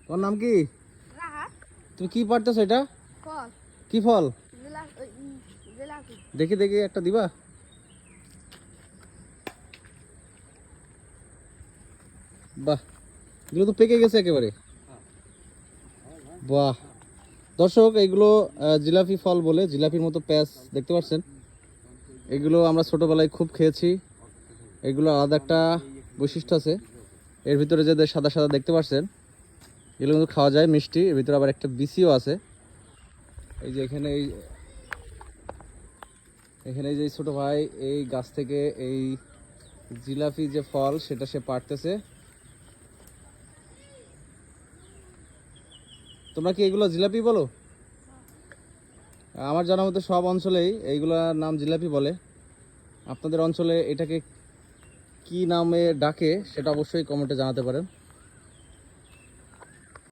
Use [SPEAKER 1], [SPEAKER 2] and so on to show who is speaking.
[SPEAKER 1] তোমার নাম কি?
[SPEAKER 2] রাহাত।
[SPEAKER 1] তুমি কি পারতেছো এটা?
[SPEAKER 2] ফল।
[SPEAKER 1] কি ফল?
[SPEAKER 2] জিলাপি।
[SPEAKER 1] দেখি দেখি একটা দিবা? বাহ, এগুলো তো পেকে গেছে একেবারে। বাহ দর্শক, এগুলো জিলাপি ফল বলে, জিলাপির মতো প্যাঁচ দেখতে পাচ্ছেন। এগুলো আমরা ছোটবেলায় খুব খেয়েছি। এগুলো আলাদা একটা বৈশিষ্ট্য আছে। এর ভিতরে যে সাদা সাদা দেখতে পাচ্ছেন, এগুলো কিন্তু খাওয়া যায়, মিষ্টি। এর ভিতরে আবার একটা বিচিও আছে। এই যে এখানে এখানে যে ছোট ভাই এই গাছ থেকে এই জিলাপি যে ফল সেটা সে পাড়তেছে। তোমরা কি এগুলো জিলাপি বলো? আমার জানা মতো সব অঞ্চলেই এইগুলোর নাম জিলাপি বলে। আপনাদের অঞ্চলে এটাকে কি নামে ডাকে সেটা অবশ্যই কমেন্টে জানাতে পারেন।